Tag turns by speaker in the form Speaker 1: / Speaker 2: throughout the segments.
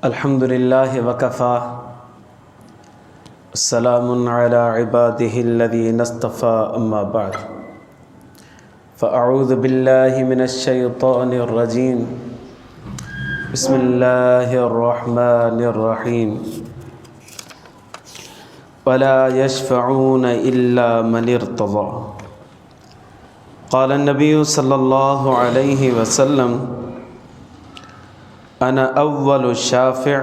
Speaker 1: अल्हम्दुलिल्लाहि वकफ़ा सलामुन अला इबादिहिल्लज़ीना इस्तफ़ा अम्मा बाद फ़अऊज़ु बिल्लाहि मिनश शैतानिर रजीम बिस्मिल्लाहिर रहमानिर रहीम वला यशफ़ऊन इल्ला मन इर्तज़ा क़ाल नबिय्यु सल्लल्लाहु अलैहि वसल्लम अना अव्वलु शाफ़िअ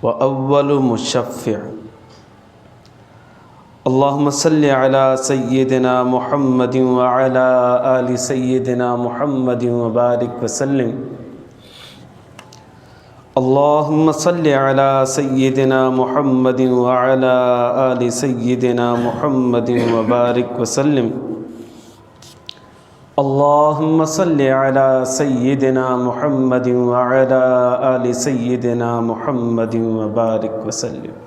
Speaker 1: व अव्वलु मुशफ़्फ़िअ अल्लाहुम्मा सल्लि अला सय्यिदिना मुहम्मदिन व अला आलि सय्यिदिना मुहम्मदिन व बारिक व सल्लिम अल्लाहुम्मा सल्लि अला सय्यिदिना मुहम्मदिन व अला आलि सय्यिदिना मुहम्मदिन व बारिक व सल्लिम अल्लाहुम्मा सल्लि अला सय्यिदिना मुहम्मदिन व अला आलि सय्यिदिना मुहम्मदिन व बारिक व सल्लिम।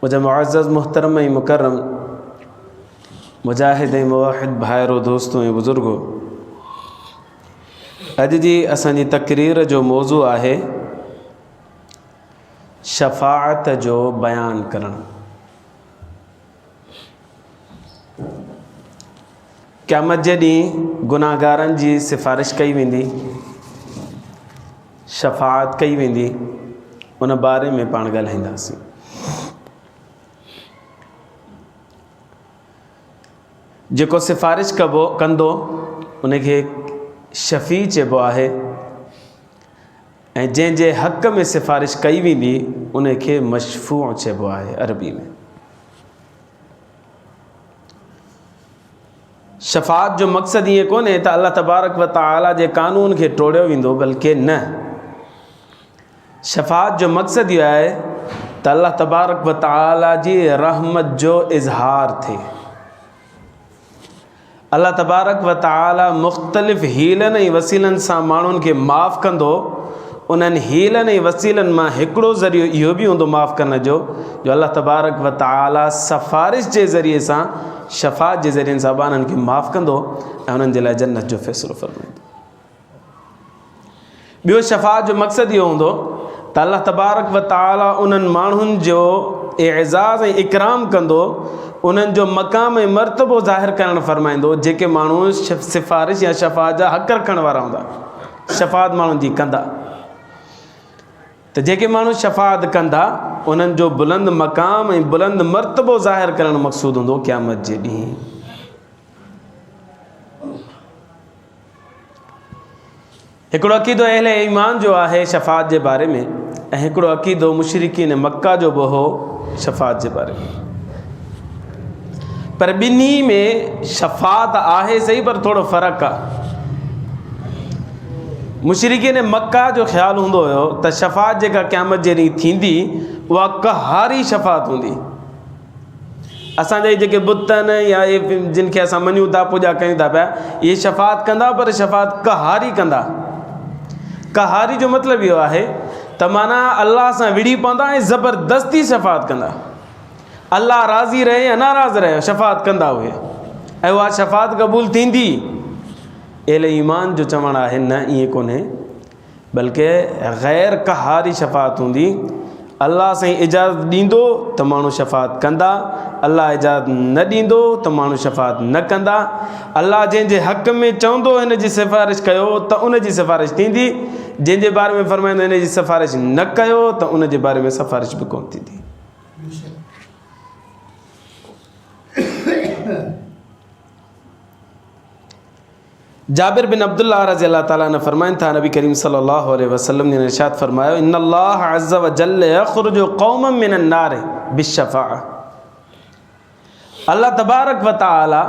Speaker 1: मुझे मुअज़्ज़ज़ मुहतरम मुकर्रम मुजाहिद मुवाहिद भाइरो दोस्तों ऐं बुज़ुर्गो, अॼु जी असांजी तक़रीर जो मौज़ू आहे शफ़ाअत जो बयान करणु। क़यामत जे ॾींहुं गुनाहगारनि जी सिफ़ारिश कई वेंदी, शफ़ाअत कई वेंदी, उन बारे में पाण ॻाल्हाईंदासीं। जेको सिफ़ारिश कंदो उनखे शफ़ी चइबो आहे ऐं जंहिंजे हक़ में सिफ़ारिश कई वेंदी उनखे मशफ़ूअ चइबो आहे अरबी में। शफ़ाअत जो मक़सदु ईअं कोन्हे त अल्लाह तबारक व तआला जे क़ानून खे टोड़ियो वेंदो, बल्कि न, शफ़ाअत जो मक़सदु इहो आहे त अल्लाह तबारक व तआला जी रहमत जो इज़हार थिए। अल्लाह तबारक व तआला मुख़्तलिफ़ हीलनि ऐं वसीलनि सां माण्हुनि खे माफ़ कंदो। उन्हनि हीलनि ऐं वसीलनि मां हिकिड़ो ज़रियो इहो बि हूंदो माफ़ करण जो अल्लाह तबारक व तआला सफ़ारिश जे ज़रिए सां, शफ़ाअत जे ज़रिए सां बाननि खे माफ़ कंदो ऐं उन्हनि जे लाइ जन्नत जो फ़ैसिलो फ़रमाईंदो। ॿियो शफ़ाअत जो मक़सदु इहो हूंदो त अल्लाह तबारक व तआला उन्हनि माण्हुनि जो एज़ाज़ ऐं इकराम कंदो, उन्हनि जो मक़ाम ऐं मर्तबो ज़ाहिर करणु फ़रमाईंदो जेके माण्हू सिफ़ारिश या शफ़ाअत जा हक़ रखण वारा हूंदा, शफ़ाअत माण्हुनि जी कंदा। त जेके माण्हू शफ़ाअत कंदा उन्हनि जो बुलंद मक़ाम ऐं बुलंद मर्तबो ज़ाहिर करणु मक़सूदु हूंदो क़यामत जे ॾींहुं। हिकिड़ो अक़ीदो अहले ईमान जो आहे शफ़ाअत जे बारे में, ऐं हिकिड़ो अक़ीदो मुशरिकीन मक्का जो बि हो शफ़ाअत जे बारे में। पर ॿिन्ही में शफ़ाअत आहे सही, पर थोरो फ़र्क़ु आहे। मुशरिकीन मक्का जो ख़्यालु हूंदो हुयो त शफ़ाअत जेका क़यामत जे ॾींहुं थींदी उहा कहारी शफ़ाअत हूंदी। असांजा जेके बुत आहिनि या जिन खे असां मञूं था, पूॼा कयूं था पिया, इहे शफ़ाअत कंदा, पर शफ़ाअत कहारी कंदा। कहारी जो मतिलबु इहो आहे त माना अल्लाह सां विड़ी पवंदा ऐं ज़बरदस्ती शफ़ाअत कंदा। अल्लाह राज़ी रहे या नाराज़ रहे, शफ़ाअत कंदा उहे, ऐं उहा शफ़ाअत क़बूल थींदी। अहले ईमान जो चवणु आहे न, ईअं कोन्हे, बल्कि ग़ैर कहारी शफ़ाअत हूंदी। अल्लाह साईं इजाज़त ॾींदो त माण्हू शफ़ाअत कंदा, अल्लाह इजाज़त न ॾींदो त माण्हू शफ़ाअत न कंदा। अल्लाह जंहिंजे हक़ में चवंदो हिन जी सिफ़ारिश कयो त उन जी सिफ़ारिश थींदी, जंहिंजे बारे में फ़रमाईंदो हिन जी सिफ़ारिश न कयो त उन जे बारे में सिफ़ारिश बि कोन थींदी। जाबिर बिन अब्दुल्लाह रज़ी अल्लाह ताला ने फरमाइन था, नबी करीम सल्लल्लाहु अलैहि वसल्लम ने इरशाद फरमायो, इन्नल्लाह अज़्ज़ व जल्ल यख़्रुजु क़ौमन मिनन नार बिश्शफ़ाअ। अल्लाह तबारक व तआला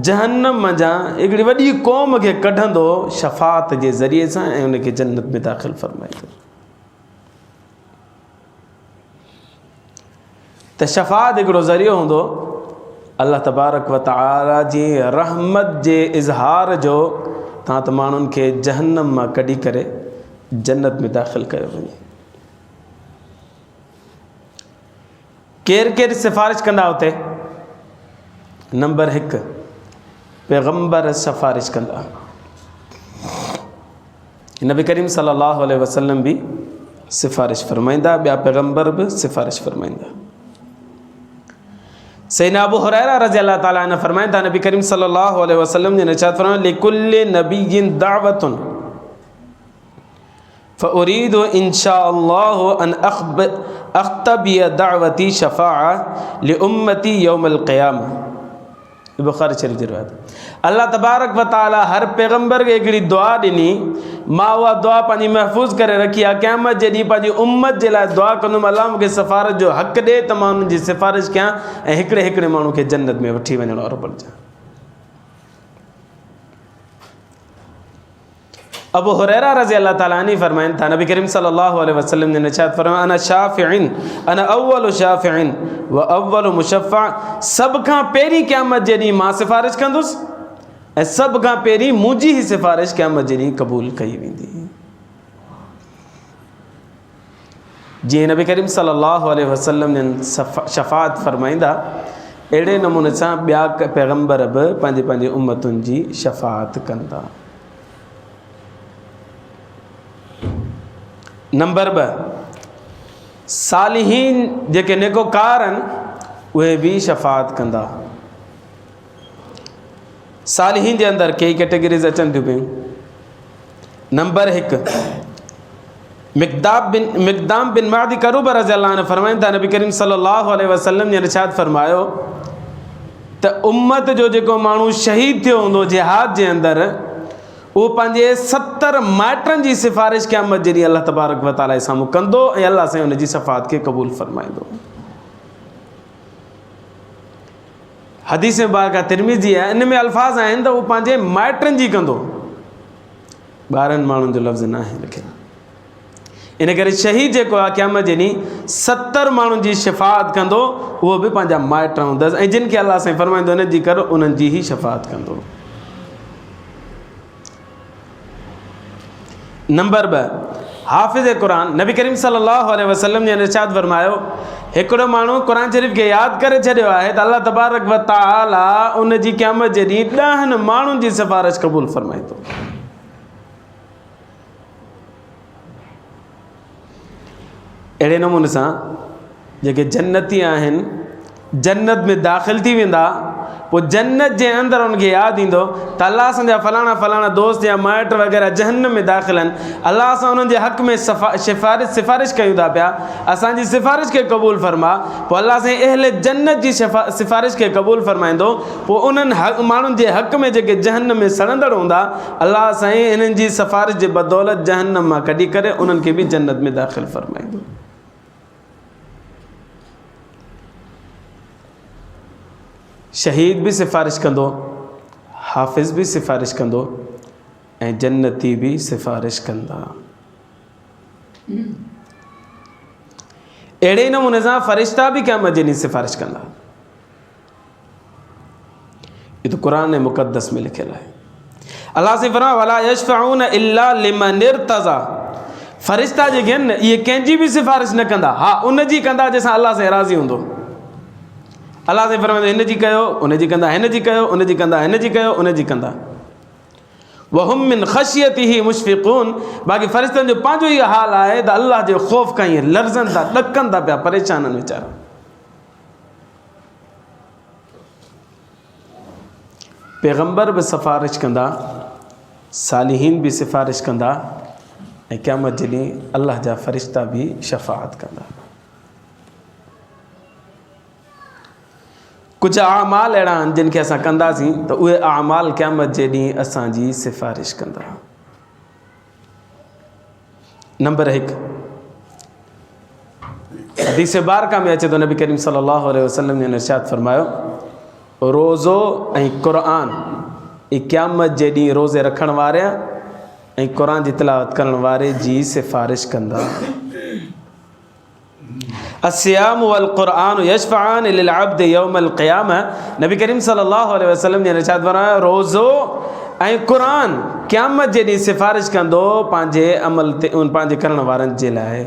Speaker 1: जहन्नम जा हिकिड़ी वॾी क़ौम खे कढंदो शफ़ाअत जे ज़रिए सां ऐं उनखे जन्नत में दाख़िल फरमाईंदो। त शफ़ाअत हिकिड़ो ज़रियो हूंदो अल्लाह तबारक व तआला जी रहमत जे इज़हार जो, तव्हां त माण्हुनि खे जहन्नम मां कढी करे जन्नत में दाख़िल कयो वञे। केरु केरु सिफ़ारिश कंदा हुते? नंबर 1, पैगम्बर सिफारिश कंदा। नबी करीम सल्लल्लाहु अलैहि वसल्लम भी सिफारिश फरमाइंदा, ॿिया पैगम्बर बि सिफारिश फरमाइंदा। सैयदना अबू हुरैरा रज़ियल्लाहु ताला अन्हु फरमाइनि था नबी करीम सल्लल्लाहु अलैहि वसल्लम ने इरशाद फरमाया लिकुल्लि नबिय्यिन दावतुन फउरीदु इंशाअल्लाहु अन अख्तबिय दावती शफाअ लि उम्मती यौमल क़ियामह। बुखारी शरीफ जी रिवायत। अल्लाह तबारक व ताला हर पैगम्बर के हिकिड़ी दुआ ॾिनी, मां उहा दुआ पंहिंजी महफ़ूज़ करे रखी आहे। क़यामत जे ॾींहुं पंहिंजी उम्मत जे लाइ दुआ कंदुमि अल्लाह मूंखे सिफ़ारिश जो हक़ ॾे त मां उन्हनि जी सिफ़ारिश कयां ऐं हिकिड़े हिकिड़े माण्हू खे जन्नत में वठी वञण वारो बणिजां। अबू हुरैरा रज़ियल्लाहु ताला अन्हु फरमाइनि था नबी करीम सल्लल्लाहु अलैहि वसल्लम ने इरशाद फरमाया अना शाफ़िइन अना अव्वलु शाफ़िइन व अव्वलु मुशफ़्फ़ा। सभ खां पहिरीं क़यामत जे ॾींहुं मां सिफ़ारिश कंदुसि ऐं सभ खां पहिरीं मुंहिंजी ई सिफ़ारिश क़यामत जे ॾींहुं क़बूल कई वेंदी। जीअं नबी करीम सल्लल्लाहु अलैहि वसल्लम ने शफ़ाअत फरमाईंदा, अहिड़े नमूने सां ॿिया पैगम्बर बि पंहिंजी पंहिंजी उम्मतुनि जी शफ़ाअत कंदा। नंबर 2, सालिहीन जेके नेकोकार आहिनि उहे बि शफ़ाअत कंदा। सालिहीन जे अंदरि कई कैटेगरीज़ अचनि थियूं पियूं। नंबर 1, मिक़दाम बिन मादी करूब रज़ियल्लाहु अन्हु फरमाइनि था नबी करीम सल्लल्लाहु अलैहि वसल्लम ने इरशाद फरमायो त उम्मत जो जेको माण्हू शहीद थियो हूंदो जिहाद जे अंदरि उहो पंहिंजे 70 माइटनि जी सिफ़ारिश क़यामत जे ॾींहुं अल्लाह तबारक व ताला जे साम्हूं कंदो ऐं अल्लाह साईं उन जी शफ़ाअत खे क़बूल फरमाईंदो। हदीस मुबारका तिरमिज़ी आहे, इन में अल्फाज़ आहिनि त उहो पंहिंजे माइटनि जी कंदो, ॿारनि माण्हुनि जो लफ़्ज़ न आहे लिखियलु। इन करे शहीद जेको आहे क़यामत जे ॾींहुं 70 माण्हुनि जी शफ़ाअत कंदो, उहो बि पंहिंजा माइट हूंदसि ऐं जिन खे अल्लाह साईं फरमाईंदो इन जी कर उन्हनि जी ई शफ़ाअत कंदो। नंबर 2, हाफ़िज़ क़ुरान। नबी करीम सल्लल्लाहु अलैहि वसल्लम ने इरशाद फरमायो हिकिड़ो माण्हू क़ुरान शरीफ़ खे यादि करे छॾियो आहे त अल्लाह तबारक व ताला उन जी क़यामत जे ॾींहुं 10 माण्हुनि जी सिफ़ारिश क़बूल फरमाईंदो। अहिड़े नमूने सां जेके जन्नती आहिनि जन्नत में दाख़िल थी वेंदा, पोइ जन्नत जे अंदरि उनखे यादि ईंदो त अल्लाह असांजा फलाणा फलाणा दोस्त या माइट वग़ैरह जहन्नम में दाख़िल आहिनि, अल्लाह असां उन्हनि जे हक़ में सिफ़ारिश कयूं था पिया, असांजी सिफ़ारिश खे क़बूल फरमा। पोइ अल्लाह साईं अहले जन्नत जी सिफ़ारिश खे क़बूल फरमाईंदो। पोइ उन्हनि माण्हुनि जे हक़ में जेके जहन्नम में सड़ंदड़ हूंदा, अल्लाह साईं इन्हनि जी सिफ़ारिश जे बदौलत जहन्नम मां कढी करे उन्हनि खे बि जन्नत में दाख़िल फरमाईंदो। शहीद भी सिफ़ारिश कंदो, हाफ़िज़ भी सिफ़ारिश कंदो ऐं जन्नती भी सिफ़ारिश कंदा। अहिड़े नमूने सां फ़रिश्ता भी क़यामत जे ॾींहुं सिफ़ारिश कंदा। ये तो कुरान मुक़द्दस में लिखियलु आहे। अल्लाह से फरमायो वला यशफ़ऊन इल्ला लिमन इर्तज़ा। फ़रिश्ता जेके आहिनि न इहे कंहिंजी बि सिफ़ारिश न कंदा, हा उन जी कंदा जंहिंसां अल्लाह से राज़ी हूंदो। अल्लाह से फरमाईंदो हिन जी कयो, उन जी कंदा, हिन जी कयो, उन जी कंदा, हिन जी कयो, उन जी कंदा। वहुम मिन ख़शियतिही मुशफ़िक़ून। बाक़ी फ़रिश्तनि जो पंहिंजो ई हाल आहे त अल्लाह जे ख़ौफ़ खां ईअं लर्ज़नि था, ॾकनि था पिया, परेशान आहिनि वीचारा। पैगम्बर बि सिफ़ारिश कंदा, सालिहीन बि सिफ़ारिश कंदा ऐं क़यामत जे ॾींहुं अल्लाह जा फ़रिश्ता बि शफ़ाअत कंदा। कुछ आमाल अहिड़ा आहिनि जिन खे असां कंदासीं त उहे आमाल क़यामत जे ॾींहुं असांजी सिफ़ारिश कंदा। नंबर 1, हदीस बारका में अचे तो नबी करीम सल्लल्लाहु अलैहि वसल्लम ने इरशाद फरमायो रोज़ो ऐं क़ुरान ई क़यामत जे ॾींहुं रोज़े रखण वारे ऐं क़ुरान जी तिलावत करण वारे जी सिफ़ारिश कंदा। अस्सियाम वल क़ुरान यशफ़आन लिल अब्द यौमल क़ियामह। नबी करीम सल्लल्लाहु अलैहि वसल्लम ने इरशाद फरमायो रोज़ो ऐं क़ुरान क़यामत जे ॾींहुं सिफ़ारिश कंदो पंहिंजे अमल ते, पंहिंजे करण वारनि जे लाइ।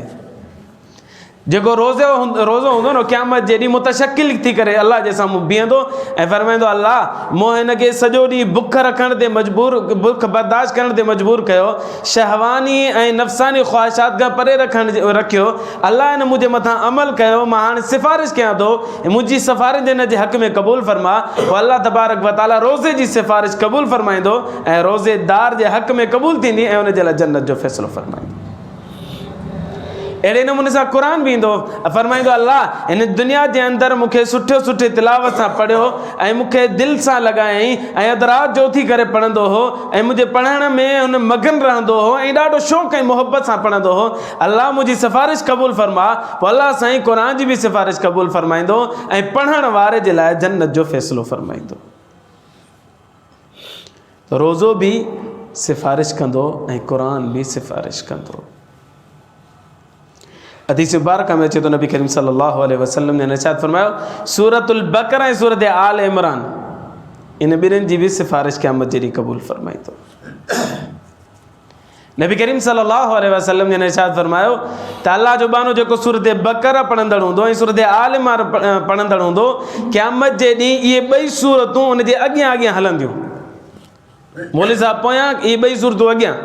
Speaker 1: जेको रोज़ो हूंदो न क़यामत जे ॾींहुं मुतशकिल थी करे अल्लाह जे साम्हूं बीहंदो ऐं फरमाईंदो अल्लाह मूं हिन खे सॼो ॾींहुं बुख रखण ते मजबूर, बुख बर्दाश्त करण ते मजबूर कयो, शहवानी ऐं नफ़सानी ख़्वाहिशात खां परे रखियो। अल्लाह हिन मुंहिंजे मथां अमल कयो, मां हाणे सिफ़ारिश कयां थो, मुंहिंजी सिफ़ारिश हिन जे हक़ में क़बूल फरमा। पोइ अल्लाह तबारक व तआला रोज़े जी सिफ़ारिश क़बूल फरमाईंदो ऐं रोज़ेदार जे हक़ में क़बूल थींदी ऐं हुन जे लाइ जन्नत जो फ़ैसिलो फरमाईंदो। अहिड़े नमूने सां क़ुर बि ईंदो, फरमाईंदो अल्लाह हिन दुनिया जे अंदरि मूंखे सुठे तिलावत सां पढ़ियो ऐं मूंखे दिलि सां लॻायईं ऐं अधु राति जो उथी करे पढ़ंदो हो ऐं मुंहिंजे पढ़ण में हुन मगन रहंदो हो ऐं ॾाढो शौक़ु ऐं मुहबत सां पढ़ंदो हो। अल्लाह मुंहिंजी सिफ़ारिश क़बूल फरमा। पोइ अल्लाह साईं क़ुर जी बि सिफ़ारिश क़बूल फरमाईंदो ऐं पढ़ण वारे जे लाइ जन्नत जो फ़ैसिलो फरमाईंदो। त रोज़ो बि सिफ़ारिश कंदो ऐं क़ुर बि सिफ़ारिश कंदो। हदीस मुबारक में अचे तो नबी करीम सल्लल्लाहु अलैहि वसल्लम ने इरशाद फरमायो सूरतुल बकरा ऐं सूरत आल इमरान इन ॿिन्हिनि जी बि सिफ़ारिश क़यामत जे ॾींहुं क़बूल फरमाईंदो। नबी करीम सल्लल्लाहु अलैहि वसल्लम ने इरशाद फरमायो त अल्लाह जो बानो जेको सूरत बकरा पढ़ंदड़ हूंदो ऐं सूरत आल इमरान पढ़ंदड़ हूंदो, क़यामत जे ॾींहुं इहे ॿई सूरतूं उन जे अॻियां अॻियां हलंदियूं। मौलवी साहब पोयां इहे ॿई सूरतूं अॻियां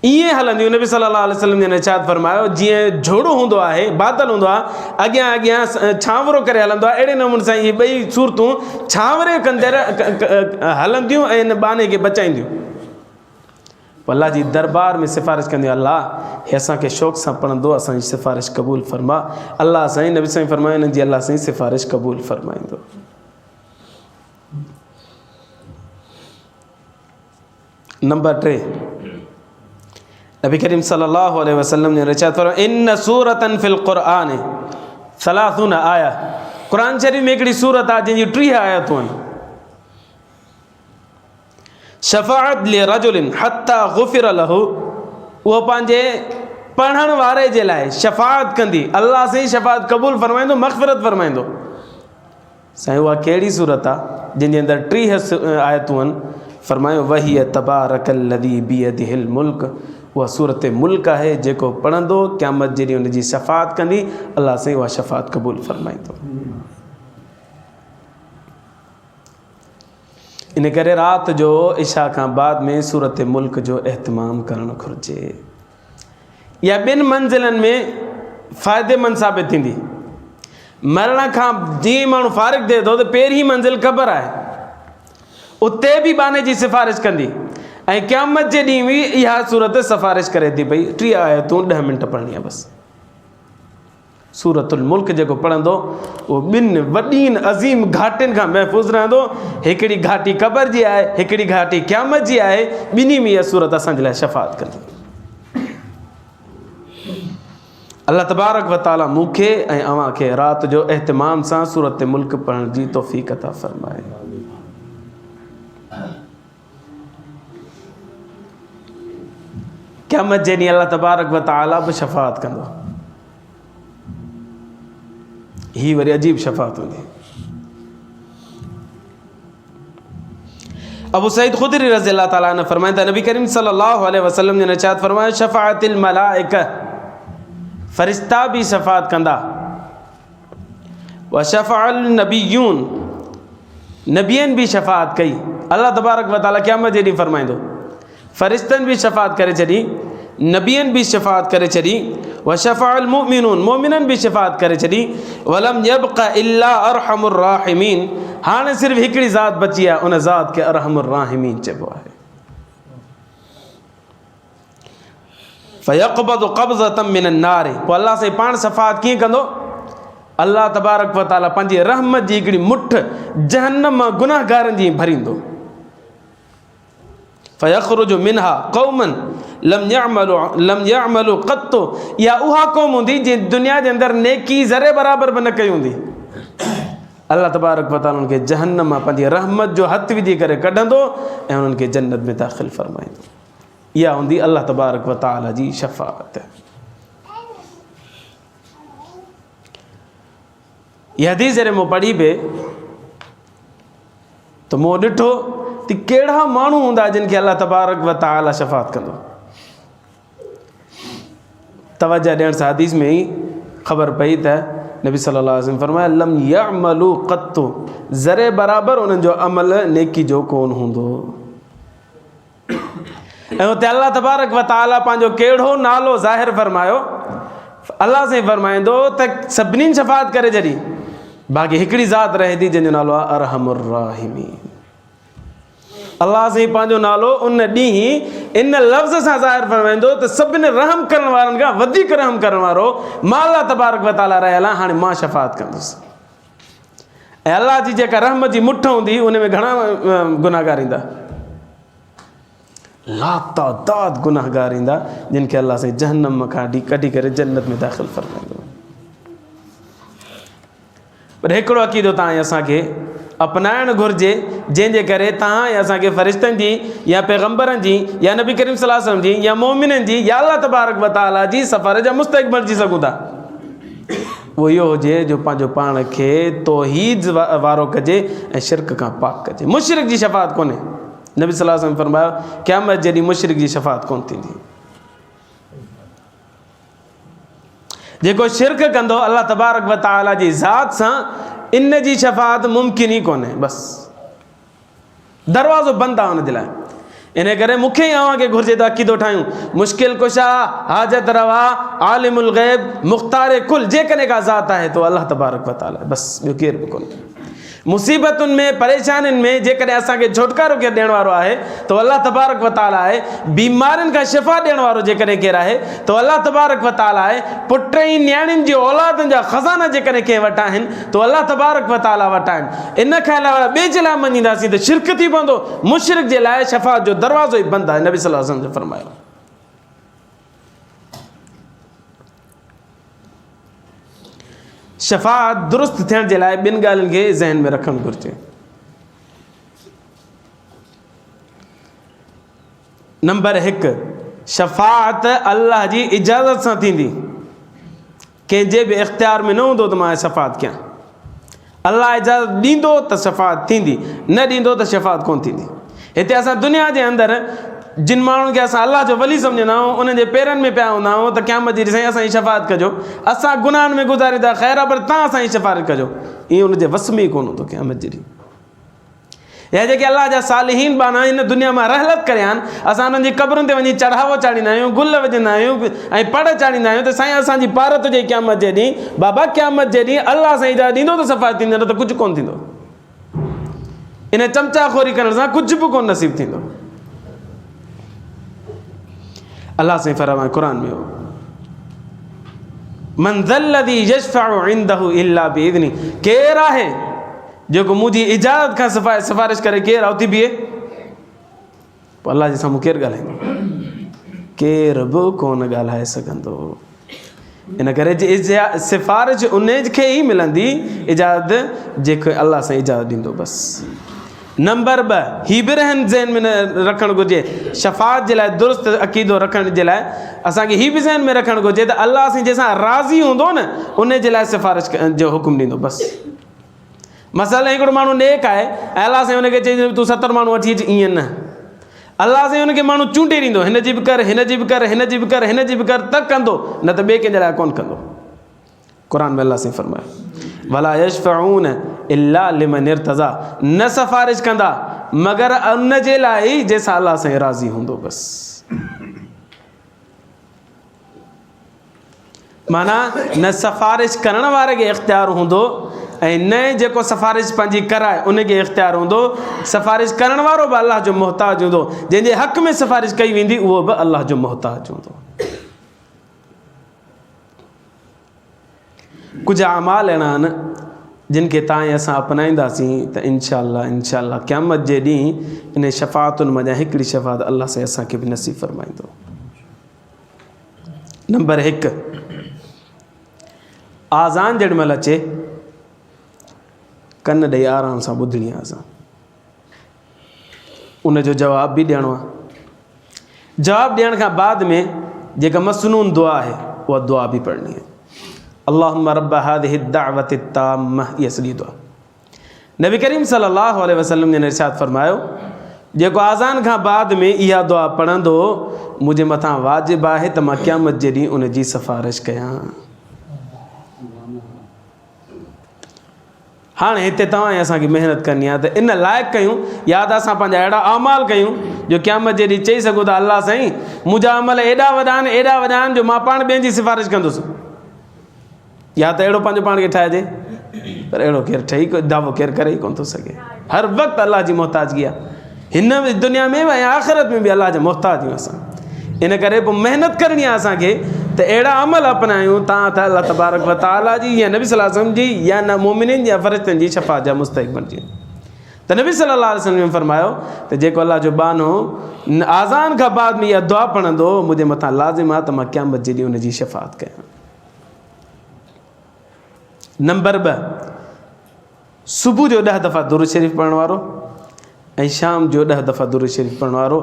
Speaker 1: ईअं हलंदियूं। नबी सल्लल्लाहु अलैहि वसल्लम ने इरशाद फरमायो जीअं झोड़ो हूंदो आहे, बादल हूंदो आहे, अॻियां अॻियां छांवरो करे हलंदो आहे, अहिड़े नमूने सां इहे ॿई सूरतूं छांवरे कंदड़ हलंदियूं ऐं इन बाने खे बचाईंदियूं। अल्लाह जी दरबार में सिफ़ारिश कंदियूं, अल्लाह हे असांखे शौक़ सां पढ़ंदो, असांजी सिफ़ारिश क़बूल फरमा। अल्लाह साईं नबी साईं फरमायो हिननि जी अल्लाह साईं सिफ़ारिश क़बूल फरमाईंदो। नंबर 3, नबी करीम सल्लल्लाहु अलैहि वसल्लम ने इरशाद फरमायो इन सूरतन फिल क़ुरआन सलासून आया। क़ुरान शरीफ़ में हिकिड़ी सूरत आहे जंहिंजी 30 आयतूं आहिनि। शफाअत लिरजुलिन हत्ता गुफ़िर लहू, उहो पंहिंजे पढ़ण वारे जे लाइ शफाअत कंदी, अल्लाह साईं शफाअत क़बूल फरमाईंदो, मग़फ़िरत फरमाईंदो। साईं उहा कहिड़ी सूरत आहे जंहिंजे अंदरि 30 आयतूं आहिनि? फरमायो वही तबारकल्लज़ी बियदिहिल मुल्क, उहा सूरत मुल्क आहे जेको पढ़ंदो क़यामत जे ॾींहुं उनजी शफ़ाअत कंदी, अल्लाह साईं उहा शफ़ाअत क़बूल फरमाईंदो। इन करे राति जो इशा खां बाद में सूरत मुल्क जो एहतमाम करणु घुरिजे। इहा 2 मंज़िलनि में फ़ाइदेमंद साबित थींदी। मरण खां जीअं माण्हू फ़ारिग़ थिए थो त पहिरीं मंज़िल क़ब्र आहे, उते बि बाने जी सिफ़ारिश कंदी ऐं क़यामत जे ॾींहुं बि इहा सूरत सिफ़ारिश करे थी पई। 3 आयतूं 10 मिंट पढ़णी आहे बसि। सूरतुल मुल्क जेको पढ़ंदो उहो 2 वॾीनि अज़ीम घाटियुनि खां महफ़ूज़ रहंदो। हिकिड़ी घाटी क़ब्र जी आहे, हिकिड़ी घाटी क़यामत जी आहे। ॿिन्ही में इहा सूरत असांजे लाइ शफ़ाअत कंदी। अल्लाह तबारक व तआला मूंखे ऐं अव्हां खे राति जो एहतमाम सां सूरत मुल्क पढ़ण जी तौफ़ीक़ अता फ़रमाए। क़यामत जे ॾींहुं अल्लाह तबारक व तआला बि शफ़ाअत कंदो। ही वरी अजीब शफ़ाअत हूंदी। अबू सईद खुदरी रज़ी अल्लाह ताला अन्हु फरमाइनि था नबी करीम सल्लल्लाहु अलैहि वसल्लम ने इरशाद फरमायो शफ़ाअतिल मलाइका, फ़रिश्ता भी शफ़ाअत कंदा। व शफ़अल नबियून, नबियन भी शफ़ाअत कई। अल्लाह तबारक व तआला क़यामत जे ॾींहुं फरमाईंदो फ़रिश्तनि भी शफ़ाअत करे छॾी, नबियन भी शफ़ाअत करे छॾी। व शफ़अल मुमिनून, मोमिनन भी शफ़ाअत करे छॾी। वलम यबक़ इल्ला अरहमुर राहिमीन, हाणे सिर्फ़ु हिकिड़ी ज़ात बची आहे, उन ज़ात खे अरहमुर राहिमीन चइबो आहे। फ़यक़बदु क़ब्ज़तम मिनन नार, पोइ अल्लाह साईं पाण शफ़ाअत कीअं कंदो? अल्लाह तबारक व तआला पंहिंजी रहमत जी हिकिड़ी मुठ जहन्नम मां गुनाहगारनि जी भरींदो। फ़यख़रुजु मिनहा क़ौमन लम यअमलु क़त्तु, या उहा क़ौम हूंदी जंहिं दुनिया जे अंदरि नेकी ज़रे बराबरि बि न कई हूंदी। अल्लाह तबारक व तआला उनखे जहन्नम मां पंहिंजी रहमत जो हथ विझी करे कढंदो ऐं उन्हनि खे जन्नत में दाख़िल फरमाईंदो। इहा हूंदी अल्लाह तबारक व तआला जी शफ़ाअत। इहा हदीस जॾहिं मूं पढ़ी पे त मूं ॾिठो त कहिड़ा माण्हू हूंदा जिन खे अल्लाह तबारक व तआला शफ़ाअत कंदो। तवज्जो ॾियण सां हदीस में ई ख़बर पई त नबी सल्लल्लाहु अलैहि वसल्लम फरमाया लम यअमलु क़त्तु ज़रे बराबरि उन्हनि जो अमल नेकी जो कोन हूंदो। ऐं हुते अलाह तबारक व तआला पंहिंजो कहिड़ो नालो ज़ाहिर फरमायो। अलाह साईं फरमाईंदो त सभिनीनि शफ़ात करे जॾहिं बाक़ी हिकिड़ी ज़ात रहे थी जंहिंजो नालो आहे अरहमुर राहिमीन। अलाह साईं पंहिंजो नालो उन ॾींहुं इन लफ़्ज़ सां ज़ाहिर फरमाईंदो त सभिनी रहम करण वारनि खां वधीक रहम करण वारो मां अलाह तबारक व तआला रहियल आहियां, हाणे मां शफ़ात कंदुसि। ऐं अलाह जी जेका रहमत जी मुठ हूंदी उन में घणा गुनाहगार ईंदा, लातादाद गुनाहगार ईंदा जिन खे अलाह साईं जहन्नम खां कढी करे जन्नत में दाख़िल फरमाईंदो। पर हिकिड़ो अक़ीदो तव्हां असांखे अपनाइणु घुरिजे जंहिंजे करे तव्हां या असांखे फ़रिश्तनि जी या पैगम्बरनि जी या नबी करीम सल्लल्लाहु अलैहि वसल्लम जी या मोमिननि जी या अलाह तबारक व तआला जी सिफ़ारिश जा मुस्तहिक़ बणिजी सघूं था। उहो इहो हुजे जो पंहिंजो पाण खे तौहीद वारो कजे ऐं शिरक खां पाक कजे। मुशरिक जी शफ़ात कोन्हे। नबी सल्लल्लाहु अलैहि वसल्लम फरमायो क़यामत जॾहिं मुशरिक जी शफ़ात कोन थींदी। जेको शिरक कंदो अलाह तबारक व तआला जी ज़ात सां इन जी शफ़ात मुमकिन ई कोन्हे, बसि दरवाज़ो बंदि आहे हुनजे लाइ। इन करे मूंखे ऐं अव्हांखे घुरिजे त अक़ीदो ठाहियूं मुश्किल कुशा हाजत रवा आलिमुल ग़ैब मुख़्तार कुल जेकॾहिं का ज़ात आहे तो अलाह तबारक व तआला, बसि ॿियो केरु बि कोन्हे। मुसीबतुनि में परेशानियुनि में जेकॾहिं असांखे छुटकारो केरु ॾियण वारो आहे तो अलाह तबारक व तआला आहे। बीमारियुनि खां शिफ़ा ॾियण वारो जेकॾहिं केरु आहे तो अलाह तबारक व तआला आहे। पुट ऐं न्याणियुनि जी औलादनि जा ख़ज़ाना जेकॾहिं कंहिं वटि आहिनि तो अलाह तबारक व तआला वटि आहिनि। इन खां अलावा ॿिए जे लाइ मञींदासीं त शिरक थी पवंदो। मुशरिक जे लाइ शफ़ात जो दरवाज़ो ई बंदि आहे। नबी सल्लल्लाहु अलैहि वसल्लम फरमायो शफ़ात दुरुस्त थियण जे लाइ ॿिनि ॻाल्हियुनि खे ज़हन में रखणु घुरिजे। नंबर 1, शफ़ात अल्लाह जी इजाज़त सां थींदी। कंहिंजे बि इख़्तियार में न हूंदो त मां शफ़ात कयां। अल्लाह इजाज़त ॾींदो त शफ़ात थींदी, न ॾींदो त शफ़ात कोन थींदी। हिते असां दुनिया जे अंदरि जिन माण्हुनि खे असां अलाह जो वली सम्झंदा आहियूं उन्हनि जे पेरनि में पिया हूंदा आहियूं त क़यामत जी साईं असांजी शफ़ात कजो। असां गुनाहनि में गुज़ारींदा ख़ैर आहे पर तव्हां असांजी सिफ़ारिश कजो, ईअं उनजे वस में ई कोन हूंदो क़यामत जी ॾींहुं। या जेके अलाह जा सालिहीन बाना हिन दुनिया में रहलत करिया आहिनि असां उन्हनि जी क़बरुनि ते वञी चढ़ावो चाढ़ींदा आहियूं, गुल विझंदा आहियूं ऐं पढ़ चाढ़ींदा आहियूं त साईं असांजी पारत हुजे क़यामत जे ॾींहुं। बाबा क़यामत जे ॾींहुं अलाह साईं इजाज़त ॾींदो त सफ़ात थींदो, न त कुझु कोन थींदो। इन चमचाखोरी करण सां कुझु बि कोन नसीब थींदो। अल्लाह साईं फरमाए क़ुरान में मन ज़ल्लज़ी यशफ़अउ इंदहु इल्ला बिइज़्नी, केरु आहे जेको मुंहिंजी इजाज़त खां सिफ़ारिश करे। केरु आहे उथी बीहे? पोइ अलाह जे साम्हूं केरु ॻाल्हाईंदो? केरु बि कोन ॻाल्हाए सघंदो। इन करे सिफ़ारिश उन खे ई मिलंदी इजाज़त जेके अलाह सां इजाज़त ॾींदो। बसि नंबर 2, ही बि रहन ज़हन में रखणु घुरिजे शफ़ात जे लाइ दुरुस्त अक़ीदो रखण जे लाइ असांखे ही बि ज़हन में रखणु घुरिजे त अलाह साईं जंहिंसां राज़ी हूंदो न उन जे लाइ सिफ़ारिश जो हुकुम ॾींदो। बसि मसइलो हिकिड़ो माण्हू नेक आहे ऐं अलाह साईं हुनखे चई तूं 70 माण्हू वठी अचु, ईअं न। अलाह साईं हुनखे माण्हू चूंडे ॾींदो, हिन जी बि कर, हिन जी बि कर, हिन जी बि कर, हिन जी बि कर त कंदो, न त ॿिए कंहिंजे लाइ कोन कंदो। क़ुरान में अलाह साईं फरमायो वला यशफ़ऊन इल्ला लिमन इर्तज़ा, न सिफ़ारिश कंदा मगर उन जे लाइ जंहिंसां अलाह साईं राज़ी हूंदो। बसि माना न सिफ़ारिश करण वारे खे इख़्तियार हूंदो ऐं न जेको सिफ़ारिश पंहिंजी कराए उनखे इख़्तियार हूंदो। सिफ़ारिश करण वारो बि अलाह जो मुहताज हूंदो, जंहिंजे हक़ में सिफ़ारिश कई वेंदी उहो बि अलाह जो मुहताज हूंदो। कुझु अमाल अहिड़ा आहिनि जिन खे तव्हां ऐं असां अपनाईंदासीं त इंशाअल्लाह क़यामत जे ॾींहुं इन शफ़ातुनि मां हिकिड़ी शफ़ात अलाह सां असांखे बि नसीब फ़रमाईंदो। नंबर 1, आज़ान जेॾी महिल अचे कन ॾेई आराम सां ॿुधणी आहे। असां उनजो जवाब बि ॾियणो आहे। जवाब ॾियण खां बाद में जेका मसनून दुआ आहे उहा दुआ बि पढ़णी आहे। अल्लाहुम्मा रब्ब हादिहि दावति ताम्मा, इहा सॼी दुआ। नबी करीम सल्लल्लाहु अलैहि वसल्लम ने इरशाद फरमायो जेको आज़ान खां बाद में इहा दुआ पढ़ंदो मुंहिंजे मथां वाजिबु आहे त मां क़यामत जे ॾींहुं उन जी सिफ़ारिश कयां। हाणे हिते तव्हां ऐं असांखे महिनत करणी आहे त इन लाइक़ु कयूं या त असां पंहिंजा अहिड़ा अमाल कयूं जो क़यामत जे ॾींहुं चई सघूं था अलाह साईं मुंहिंजा अमल एॾा वॾा आहिनि जो मां पाण ॿियनि जी सिफ़ारिश कंदुसि। या त अहिड़ो पंहिंजो पाण खे ठाहिजे, पर अहिड़ो केरु ठही दावो केरु करे ई कोन थो सघे। हर वक़्तु अलाह जी मोहताजगी आहे, हिन दुनिया में ऐं आख़िरत में बि अलाह जा मोहताज आहियूं असां। इन करे पोइ महिनत करणी आहे असांखे त अहिड़ा अमल अपनायूं तव्हां त अलाह तबारक व तआला जी या नबी सल्लल्लाहु अलैहि वसल्लम जी या न मोमिननि या फ़रिश्तनि जी शफ़ाअत जा मुस्तहिक़ बणिजी। त नबी सल्लल्लाहु अलैहि वसल्लम फरमायो त जेको अलाह जो बानो आज़ान खां बाद में इहा दुआ पढ़ंदो मुंहिंजे मथां लाज़िम आहे त मां क़यामत जे ॾींहुं उन जी शफ़ाअत कयां। नंबर 2, सुबुह जो 10 दफ़ा दुरूद शरीफ़ पढ़ण वारो ऐं शाम जो 10 दफ़ा दुरूद शरीफ़ पढ़ण वारो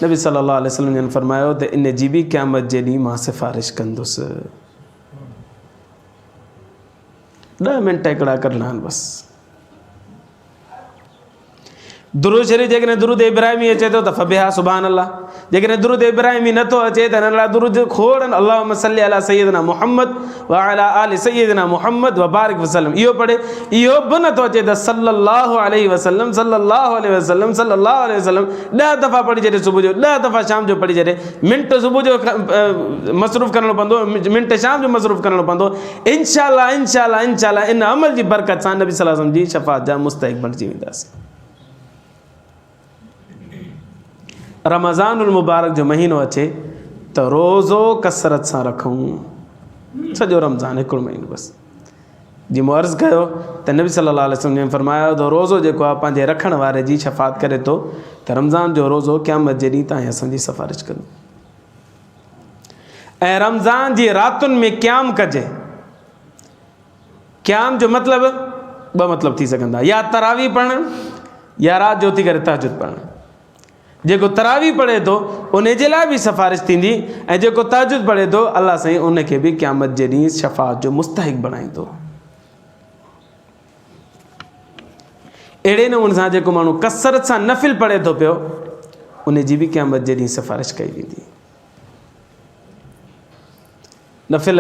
Speaker 1: नबी सल्लल्लाहु अलैहि वसल्लम जन फरमायो त इन जी बि क़यामत जे ॾींहुं मां सिफ़ारिश कंदुसि। 10 मिंट हिकिड़ा कढणा आहिनि बसि। दुरूद शरीफ़ जेकॾहिं दुरूद इब्राहिमी अचे थो त फबिहा सुभान अल्लाह, जेकॾहिं दुरूद इब्राहिमी नथो अचे त हिन लाइ दुरूद खोड़नि अल्लाहुम्मा सल्ली अला सय्यदना मुहम्मद व अला आलि सय्यदना मुहम्मद व बारिक वसल्लम इहो पढ़े। इहो बि नथो अचे त सल्लल्लाहु अलैहि वसल्लम सल्लल्लाहु अलैहि वसल्लम सल्लल्लाहु अलैहि वसल्लम 10 दफ़ा पढ़ी छॾे सुबुह जो, 10 दफ़ा शाम जो पढ़ी छॾे। मिंट सुबुह जो मसरूफ़ करणो पवंदो, मिंट शाम जो मसरूफ़ करणो पवंदो। इंशाअल्लाह इंशाअल्लाह इंशाअल्लाह इन अमल जी बरकत सां नबी सल्लल्लाहु अलैहि वसल्लम जी शफ़ाअत जा मुस्तहिक़ बणिजी वेंदासीं। रमज़ानुल मुबारक जो महीनो अचे त रोज़ो कसरत सां रखूं, सॼो रमज़ान हिकिड़ो महीनो बसि। जीअं मूं अर्ज़ु कयो त नबी सल्लल्लाहु अलैहि वसल्लम फरमायो त रोज़ो जेको आहे पंहिंजे रखण वारे जी शफ़ाअत करे थो त रमज़ान जो रोज़ो क़यामत जे ॾींहुं तव्हां असांजी सिफ़ारिश कंदो। ऐं रमज़ान जी रातुनि में क़याम कजे। क़याम जो मतिलबु 2 मतिलब थी सघंदा, या तरावी पढ़णु या राति जो उथी करे तहजुद पढ़णु। जेको तरावी पढ़े थो उन जे लाइ बि सिफ़ारिश थींदी ऐं जेको तहजुद पढ़े थो अलाह साईं उनखे बि क़यामत जे ॾींहुं शफ़ाअत जो मुस्तहिक़ बणाईंदो। अहिड़े नमूने सां जेको माण्हू कसरत सां नफ़िल पढ़े थो पियो उन जी बि क़यामत जे ॾींहुं सिफ़ारिश कई वेंदी। नफ़िल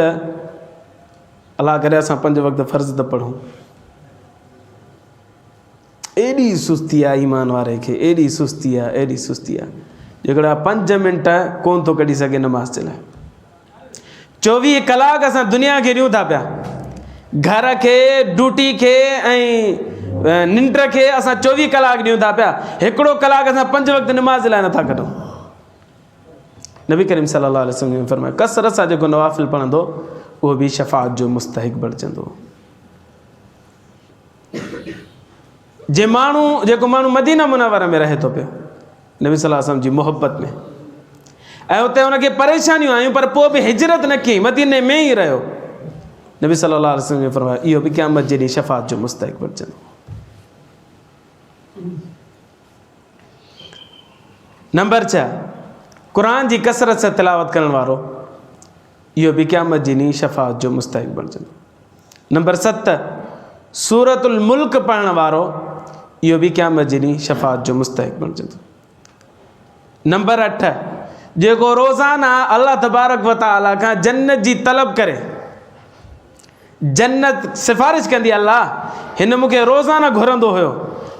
Speaker 1: अलाह करे असां 5 वक़्त फ़र्ज़ त पढ़ूं, एॾी सुस्ती आहे ईमान वारे खे, एॾी सुस्ती आहे जेकॾहिं 5 मिंट कोन थो कढी सघे नमाज़ जे लाइ। 24 कलाक असां दुनिया खे ॾियूं था पिया, घर खे, ड्यूटी खे ऐं निंड खे असां 24 कलाक ॾियूं था पिया। हिकिड़ो कलाक असां 5 वक़्त नमाज़ लाइ नथा कढूं। नबी करीम सल्लल्लाहु अलैहि वसल्लम फरमायो कसरत सां जेको नवाफ़िल पढ़ंदो उहो बि शफ़ाअत जो मुस्तहिक़ बणिजंदो। जेको माण्हू मदीना मुनव्वरा में रहे थो पियो नबी सल्लल्लाहु अलैहि वसल्लम जी मोहब्बत में ऐं उते हुनखे परेशानियूं आयूं पर पोइ बि हिजरत न कई, मदीने में ई रहियो। नबी सल्लल्लाहु अलैहि वसल्लम फरमायो इहो बि क़यामत जे ॾींहुं शफ़ाअत जो मुस्तहिक़ बणिजंदो। नंबर 6, क़ुरान जी कसरत सां तिलावत करण वारो इहो बि क़यामत जे ॾींहुं शफ़ाअत जो मुस्तहिक़ बणिजंदो। नंबर 7, सूरतुल मुल्क पढ़ण वारो इहो बि क़यामत जे ॾींहुं शफ़ाअत जो मुस्तहिक़ बणिजंदो। नंबर 8, जेको रोज़ाना अल्लाह तबारक व तआला खां जन्नत जी तलब करे, जन्नत सिफ़ारिश कंदी अल्लाह हिन मूंखे रोज़ाना घुरंदो हुयो,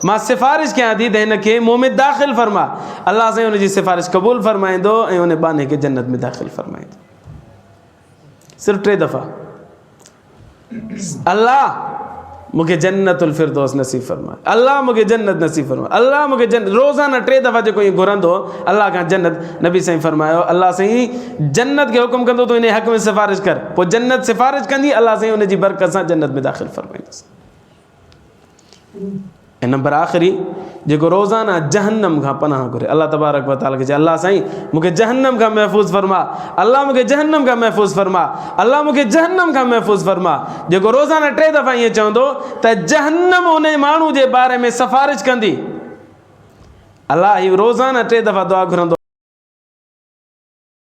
Speaker 1: मां सिफ़ारिश कयां थी त हिनखे मूं में दाख़िल फरमा, अल्लाह साईं हुनजी सिफ़ारिश क़बूल फरमाईंदो ऐं उन बाने खे जन्नत में दाख़िल फरमाईंदो। सिर्फ़ु 3 दफ़ा अल्लाह मूंखे जन्नतुल फिरदौस नसीब फरमाए, अल्लाह मूंखे जन्नत नसीब फरमाए, अल्लाह मूंखे जन्नत। रोज़ाना 3 दफ़ा जेको ईअं घुरंदो अल्लाह खां जन्नत, नबी साईं फरमायो अल्लाह साईं जन्नत खे हुकुम कंदो तो इन हक़ में सिफ़ारिश कर, पोइ जन्नत सिफ़ारिश कंदी, अल्लाह साईं उनजी बरकत सां जन्नत में दाख़िल फरमाईंदुसि। ऐं नंबर आख़िरी जेको रोज़ाना जहन्नम खां पनाह घुरे, अल्लाह तबारक व तआला खे चए अल्लाह साईं मूंखे जहन्नम खां महफ़ूज़ फरमा, अल्लाह मूंखे जहन्नम खां महफ़ूज़ फरमा, अल्लाह मूंखे जहन्नम खां महफ़ूज़ फरमा। जेको रोज़ाना 3 दफ़ा ईअं चवंदो त जहन्नम उन माण्हू जे बारे में सिफ़ारिश कंदी। अल्लाह ही रोज़ाना 3 दफ़ा दुआ घुरंदो।